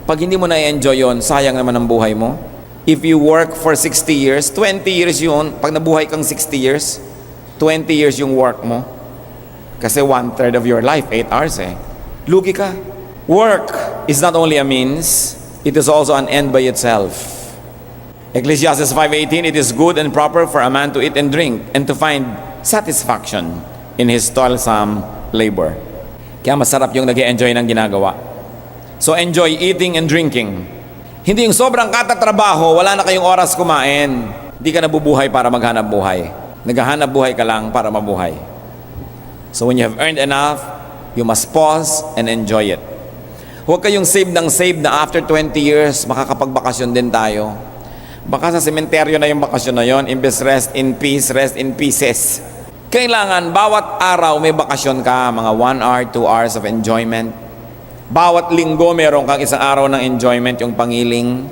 Pag hindi mo na-enjoy yon, sayang naman ang buhay mo. If you work for 60 years, 20 years yun. Pag nabuhay kang 60 years, 20 years yung work mo. Kasi 1/3 of your life, 8 hours eh. Lugi ka. Work is not only a means, it is also an end by itself. Ecclesiastes 5:18, it is good and proper for a man to eat and drink and to find satisfaction in his toilsome labor. Kaya masarap yung nag-enjoy ng ginagawa. So enjoy eating and drinking. Hindi yung sobrang katatrabaho, wala na kayong oras kumain. Hindi ka nabubuhay para maghanap buhay. Naghahanap buhay ka lang para mabuhay. So when you have earned enough, you must pause and enjoy it. Huwag kayong save ng save na after 20 years, makakapagbakasyon din tayo. Baka sa sementeryo na yung bakasyon na yon, imbes rest in peace, rest in pieces. Kailangan bawat araw may bakasyon ka, mga 1 hour, 2 hours of enjoyment. Bawat linggo meron kang isang araw ng enjoyment, yung pangiling.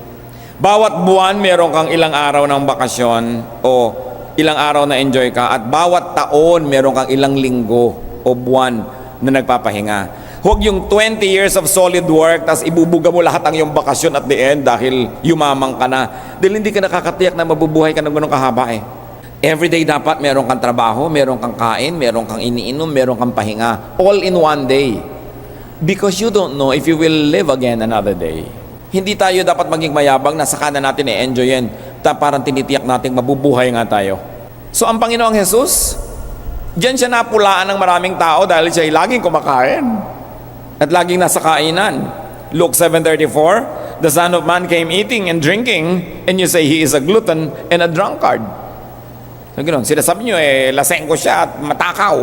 Bawat buwan meron kang ilang araw ng bakasyon o ilang araw na enjoy ka. At bawat taon meron kang ilang linggo o buwan na nagpapahinga. Huwag yung 20 years of solid work tapos ibubuga mo lahat ang yung bakasyon at the end dahil yumamang ka na. Dahil hindi ka nakakatiyak na mabubuhay ka ng ganun kahaba eh. Everyday dapat meron kang trabaho, meron kang kain, meron kang iniinom, meron kang pahinga. All in one day. Because you don't know if you will live again another day. Hindi tayo dapat maging mayabang na saka na natin i-enjoyin. Parang tinitiyak natin mabubuhay nga tayo. So ang Panginoong Jesus, diyan siya napulaan ng maraming tao dahil siya ay laging kumakain. At laging nasa kainan. Luke 7:34, the Son of Man came eating and drinking, and you say he is a glutton and a drunkard. So ganoon, sinasabi nyo lasengko siya at matakaw.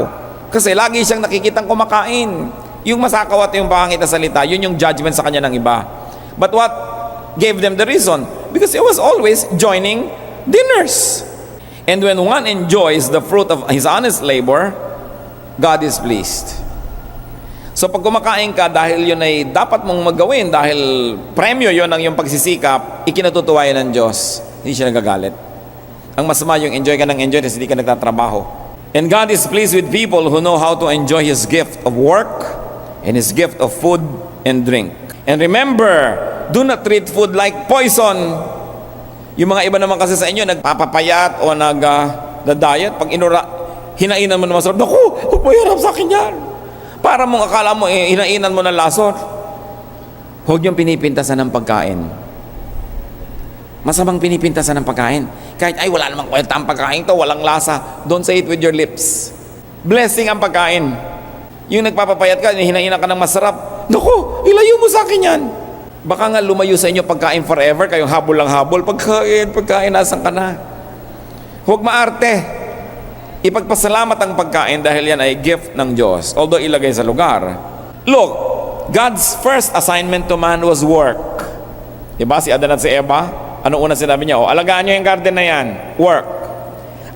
Kasi lagi siyang nakikitang kumakain. Yung masakaw at yung pangit na salita, yun yung judgment sa kanya ng iba. But what gave them the reason? Because he was always joining dinners. And when one enjoys the fruit of his honest labor, God is pleased. So pag kumakain ka dahil yun ay dapat mong magawin, dahil premyo yun ang yung pagsisikap, ikinatutuwa yun ng Diyos. Hindi siya nagagalit. Ang masama yung enjoy ka ng enjoy kasi hindi ka nagtatrabaho. And God is pleased with people who know how to enjoy His gift of work and His gift of food and drink. And remember, do not treat food like poison. Yung mga iba naman kasi sa inyo, nagpapapayat o nag-diet. Pag hinainan mo na masarap, naku, upayarap sa akin yan. Para mong akala mo, hinainan mo ng lasot. Huwag yung pinipintasan ng pagkain. Masamang pinipintasan ng pagkain. Kahit, ay, wala namang kwenta ang pagkain to, walang lasa. Don't say it with your lips. Blessing ang pagkain. Yung nagpapapayat ka, hinainan ka ng masarap. Naku, ilayo mo sa akin yan. Baka nga lumayo sa inyo pagkain forever, kayong habol lang habol. Pagkain, nasan ka na? Huwag maarte. Ipagpasalamat ang pagkain dahil yan ay gift ng Diyos, although ilagay sa lugar. Look, God's first assignment to man was work. Diba si Adan at si Eva? Anong unang sinabi niya? Alagaan niyo yung garden na yan. Work.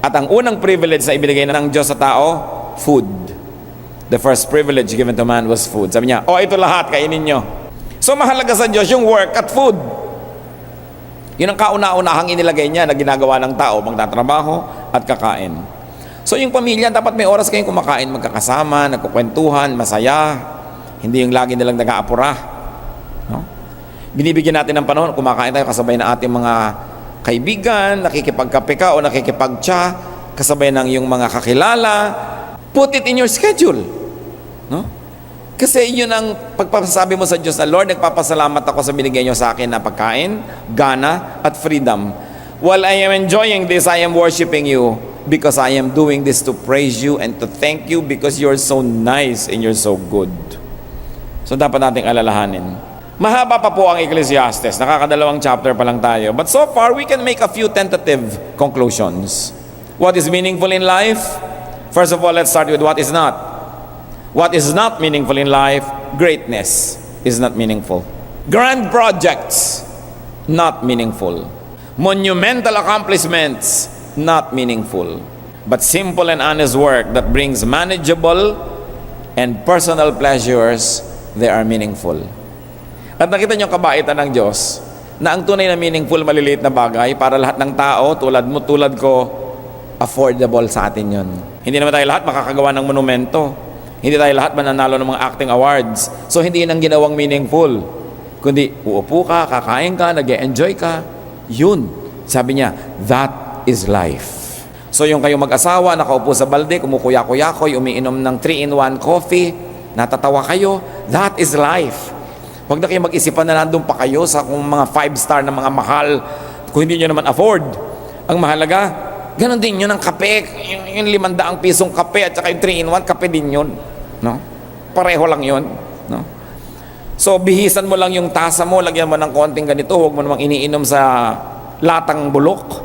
At ang unang privilege na ibinigay ng Diyos sa tao, food. The first privilege given to man was food. Sabi niya, ito lahat, kainin niyo. So mahalaga sa Diyos yung work at food. Yun ang kauna-unahang inilagay niya na ginagawa ng tao, magtatrabaho at kakain. So yung pamilya, dapat may oras kayong kumakain, magkakasama, nagkukwentuhan, masaya. Hindi yung lagi nilang nag-aapura. No? Binibigyan natin ng panahon, kumakain tayo kasabay ng ating mga kaibigan, nakikipagkape ka o nakikipagtsa, kasabay ng yung mga kakilala. Put it in your schedule. No? Kasi yun ang pagpapasabi mo sa Diyos na, Lord, nagpapasalamat ako sa binigay niyo sa akin na pagkain, gana, at freedom. While I am enjoying this, I am worshiping you because I am doing this to praise you and to thank you because you're so nice and you're so good. So dapat nating alalahanin. Mahaba pa po ang Ecclesiastes. Nakakadalawang chapter pa lang tayo. But so far, we can make a few tentative conclusions. What is meaningful in life? First of all, let's start with what is not. What is not meaningful in life? Greatness is not meaningful. Grand projects, not meaningful. Monumental accomplishments, not meaningful. But simple and honest work that brings manageable and personal pleasures, they are meaningful. At nakita niyo ang kabaitan ng Diyos na ang tunay na meaningful, maliliit na bagay para lahat ng tao, tulad mo, tulad ko, affordable sa atin yun. Hindi naman tayo lahat makakagawa ng monumento. Hindi tayo lahat mananalo ng mga acting awards. So hindi yun ang ginawang meaningful. Kundi uupo ka, kakain ka, nag-enjoy ka. Yun. Sabi niya, that is life. So yung kayong mag-asawa, nakaupo sa balde, kumukuya-kuyakoy, umiinom ng 3-in-1 coffee, natatawa kayo, that is life. Huwag na kayo mag-isipan na nandun pa kayo sa kung mga 5-star na mga mahal, kung hindi nyo naman afford. Ang mahalaga, ganon din yun ang kape, yung 500 pisong kape at saka yung 3-in-1, kape din yun. No? Pareho lang yun. No? So, bihisan mo lang yung tasa mo, lagyan mo ng konting ganito, huwag mo namang iniinom sa latang bulok.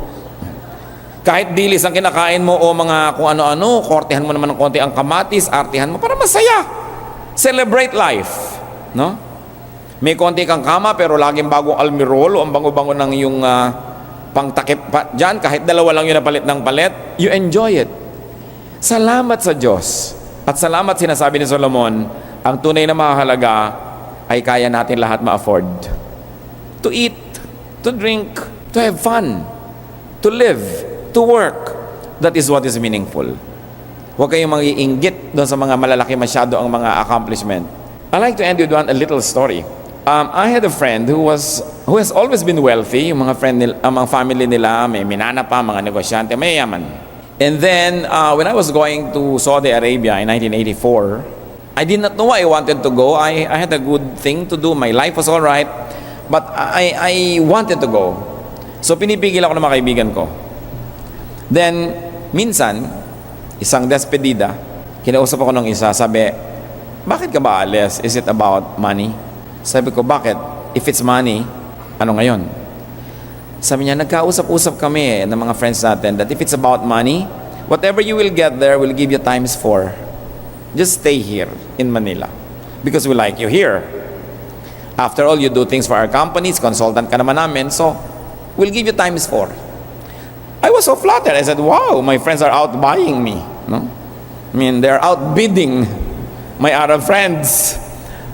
Kahit dilis ang kinakain mo o mga kung ano-ano, kortehan mo naman ng konti ang kamatis, artihan mo para masaya. Celebrate life. No? May konti kang kama pero laging bagong almirol o ang bango-bango ng yung pangtakip pa dyan, kahit dalawa lang yun na palit ng palit, you enjoy it. Salamat sa Diyos. At salamat, sinasabi ni Solomon, ang tunay na mahalaga ay kaya natin lahat ma-afford. To eat, to drink, to have fun, to live, to work. That is what is meaningful. Huwag kayong mag-iinggit doon sa mga malalaki masyado ang mga accomplishment. I like to end with a little story. I had a friend who has always been wealthy. Yung mga mga family nila, may minana pa, mga negosyante, may yaman. And then, when I was going to Saudi Arabia in 1984, I did not know I wanted to go. I had a good thing to do. My life was all right. But I wanted to go. So, pinipigil ako ng mga kaibigan ko. Then, minsan, isang despedida, kinausap ako ng isa, sabi, bakit ka ba alis? Is it about money? Sabi ko, bakit? If it's money, ano ngayon? Sabi niya, nagkausap-usap kami ng mga friends natin that if it's about money, whatever you will get there will give you times 4. Just stay here in Manila because we like you here. After all, you do things for our companies, consultant ka naman namin, so we'll give you times 4. I was so flattered. I said, wow, my friends are outbuying me. No? I mean, they're outbidding my Arab friends.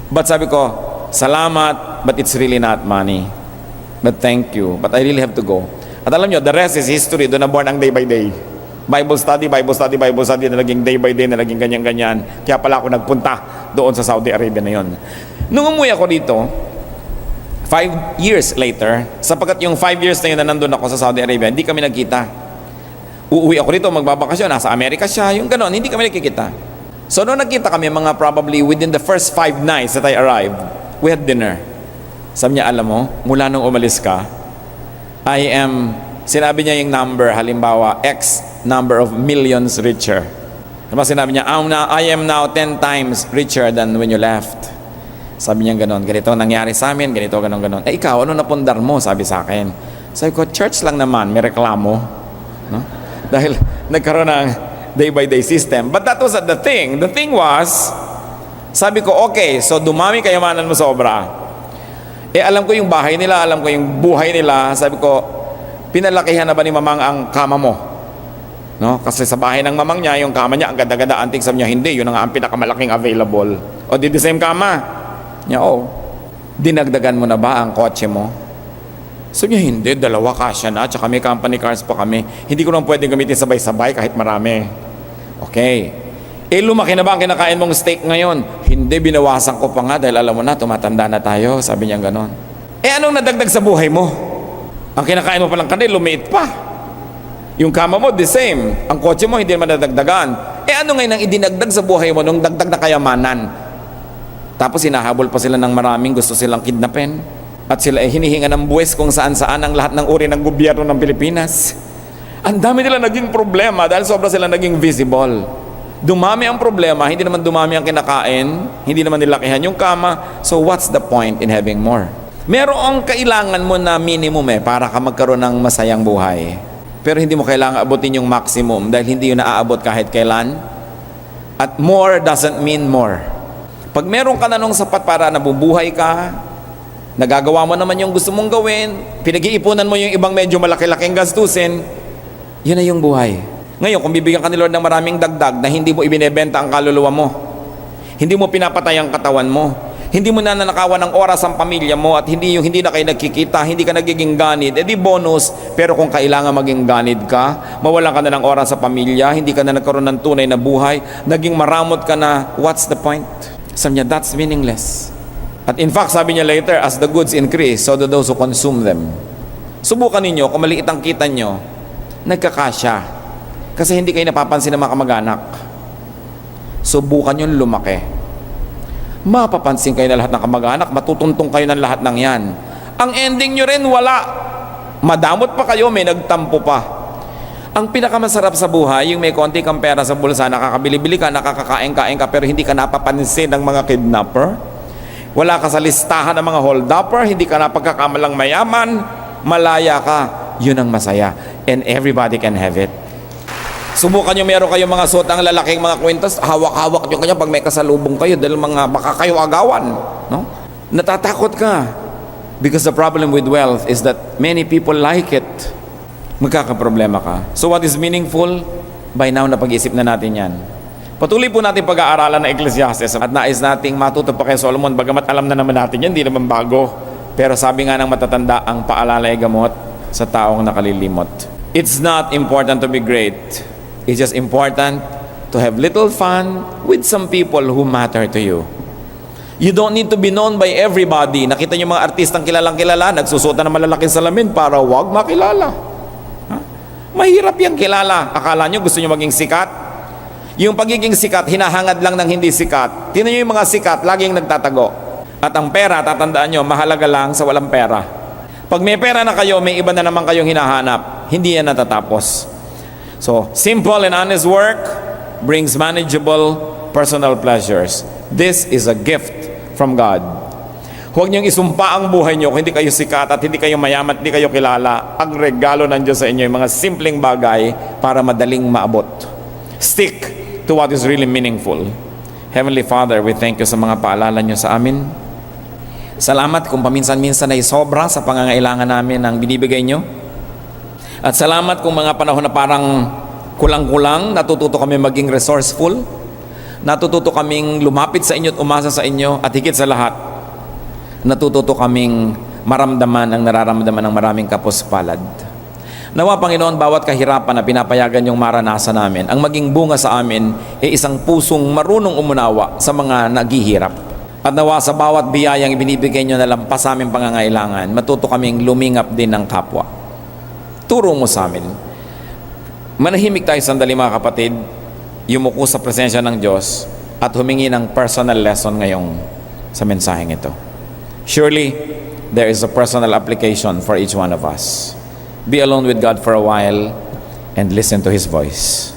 But sabi ko, salamat, but it's really not money. But thank you. But I really have to go. At alam nyo, the rest is history. Doon na born ang day by day. Bible study na naging day by day, na naging ganyan-ganyan. Kaya pala ako nagpunta doon sa Saudi Arabia na yon. Nung umuwi ako dito, 5 years later, sapagkat yung 5 years na yun na nandun ako sa Saudi Arabia, hindi kami nagkita. Uuwi ako dito, magbabakasyon, nasa Amerika siya, yung ganon, hindi kami nagkikita. So noong nagkita kami, mga probably within the first 5 nights that I arrived, we had dinner. Sabi niya, alam mo, mula nung umalis ka, sinabi niya yung number, halimbawa, X number of millions richer. Diba sinabi niya, I am now 10 times richer than when you left. Sabi niya ganon, ganito nangyari sa amin, ganito, ganon. Ikaw, ano napundar mo? Sabi sa akin. Sabi ko, church lang naman, may reklamo. No? Dahil nagkaroon ng day-by-day system. But that wasn't the thing. The thing was, sabi ko, okay, so dumami kayamanan mo sobra. Alam ko yung bahay nila, alam ko yung buhay nila. Sabi ko, pinalakihan na ba ni mamang ang kama mo? No? Kasi sa bahay ng mamang niya, yung kama niya, ang ganda-ganda, anting, sabi niya, hindi, yun ang pinakamalaking available. O, di the same kama? Niya, dinagdagan mo na ba ang kotse mo? Sabi niya, hindi, dalawa kasya na, tsaka may company cars pa kami. Hindi ko lang pwedeng gamitin sabay-sabay kahit marami. Okay. Lumaki na ba ang kinakain mong steak ngayon? Hindi, binawasan ko pa nga dahil alam mo na, tumatanda na tayo. Sabi niya ganon. Anong nadagdag sa buhay mo? Ang kinakain mo palang kanil, lumiit pa. Yung kama mo, the same. Ang kotse mo, hindi naman nadagdagan. Ano ngayon ang idinagdag sa buhay mo nung dagdag na kayamanan? Tapos hinahabol pa sila ng maraming gusto silang kidnapin. At sila hinihinga ng buwes kung saan-saan ang lahat ng uri ng gobyerno ng Pilipinas. Ang dami nila naging problema dahil sobra sila naging visible. Dumami ang problema, hindi naman dumami ang kinakain, hindi naman nilakihan yung kama. So what's the point in having more? Merong kailangan mo na minimum para ka magkaroon ng masayang buhay. Pero hindi mo kailangan abutin yung maximum dahil hindi yun naaabot kahit kailan. At more doesn't mean more. Pag meron ka na nung sapat para nabubuhay ka, nagagawa mo naman yung gusto mong gawin, pinag-iipunan mo yung ibang medyo malaki-laking gastusin, yun na yung buhay. Ngayon, kung bibigyan ka ni Lord ng maraming dagdag na hindi mo ibinebenta ang kaluluwa mo, hindi mo pinapatay ang katawan mo, hindi mo nananakawan ng oras ang pamilya mo, at hindi na kayo nagkikita, hindi ka nagiging ganid, di bonus. Pero kung kailangan maging ganid ka, mawalan ka na ng oras sa pamilya, hindi ka na nagkaroon ng tunay na buhay, naging maramot ka na, what's the point? Sabi niya, that's meaningless. At in fact, sabi niya later, as the goods increase, so do those who consume them. Subukan ninyo, kung maliit ang kita nyo, nagkakasya. Kasi hindi kayo napapansin ng mga kamag-anak. Subukan nyo lumaki. Mapapansin kayo na lahat ng kamag-anak, matutuntong kayo ng lahat ng yan. Ang ending nyo rin, wala. Madamot pa kayo, may nagtampo pa. Ang pinakamasarap sa buhay, yung may konti kang pera sa bulsa, nakakabili-bili ka, nakakakain-kain ka, pero hindi ka napapansin ng mga kidnapper. Wala ka sa listahan ng mga hold-upper, hindi ka napagkakamalang mayaman, malaya ka, yun ang masaya. And everybody can have it. Subukan nyo, meron kayong mga suot ng lalaking mga kwintas, hawak-hawak nyo kanya pag may kasalubong kayo dahil baka kayo agawan. No? Natatakot ka. Because the problem with wealth is that many people like it. Magkakaproblema ka. So what is meaningful? By now, napag-isip na natin yan. Patuloy po natin pag-aaralan ng Ecclesiastes at nais nating matuto pa kay Solomon, bagamat alam na naman natin yan, hindi naman bago. Pero sabi nga ng matatanda, ang paalala ay gamot sa taong nakalilimot. It's not important to be great. It's just important to have little fun with some people who matter to you. You don't need to be known by everybody. Nakita niyo mga artistang kilalang-kilala, nagsusuot na ng malalaking salamin para wag makilala. Mahirap yan kilala. Akala niyo gusto niyo maging sikat? Yung pagiging sikat, hinahangad lang ng hindi sikat. Tingnan nyo yung mga sikat, laging nagtatago. At ang pera, tatandaan nyo, mahalaga lang sa walang pera. Pag may pera na kayo, may iba na naman kayong hinahanap. Hindi yan natatapos. So, simple and honest work brings manageable personal pleasures. This is a gift from God. Huwag niyong isumpa ang buhay niyo kung hindi kayo sikat at hindi kayo mayaman at hindi kayo kilala. Ang regalo ng Diyos sa inyo, yung mga simpleng bagay para madaling maabot. Stick to what is really meaningful. Heavenly Father, we thank you sa mga paalala nyo sa amin. Salamat kung paminsan-minsan ay sobra sa pangangailangan namin ang binibigay nyo. At salamat kung mga panahon na parang kulang-kulang, natututo kami maging resourceful, natututo kaming lumapit sa inyo at umasa sa inyo, at higit sa lahat, natututo kaming maramdaman ang nararamdaman ng maraming kapuspalad. Nawa, Panginoon, bawat kahirapan na pinapayagan yung maranasan namin, ang maging bunga sa amin ay isang pusong marunong umunawa sa mga naghihirap. At nawa, sa bawat biyayang ibinibigay nyo na lampas sa aming pangangailangan, matuto kaming lumingap din ng kapwa. Turo mo sa amin. Manahimik tayo sandali, mga kapatid, yumuko sa presensya ng Diyos at humingi ng personal lesson ngayong sa mensaheng ito. Surely, there is a personal application for each one of us. Be alone with God for a while and listen to His voice.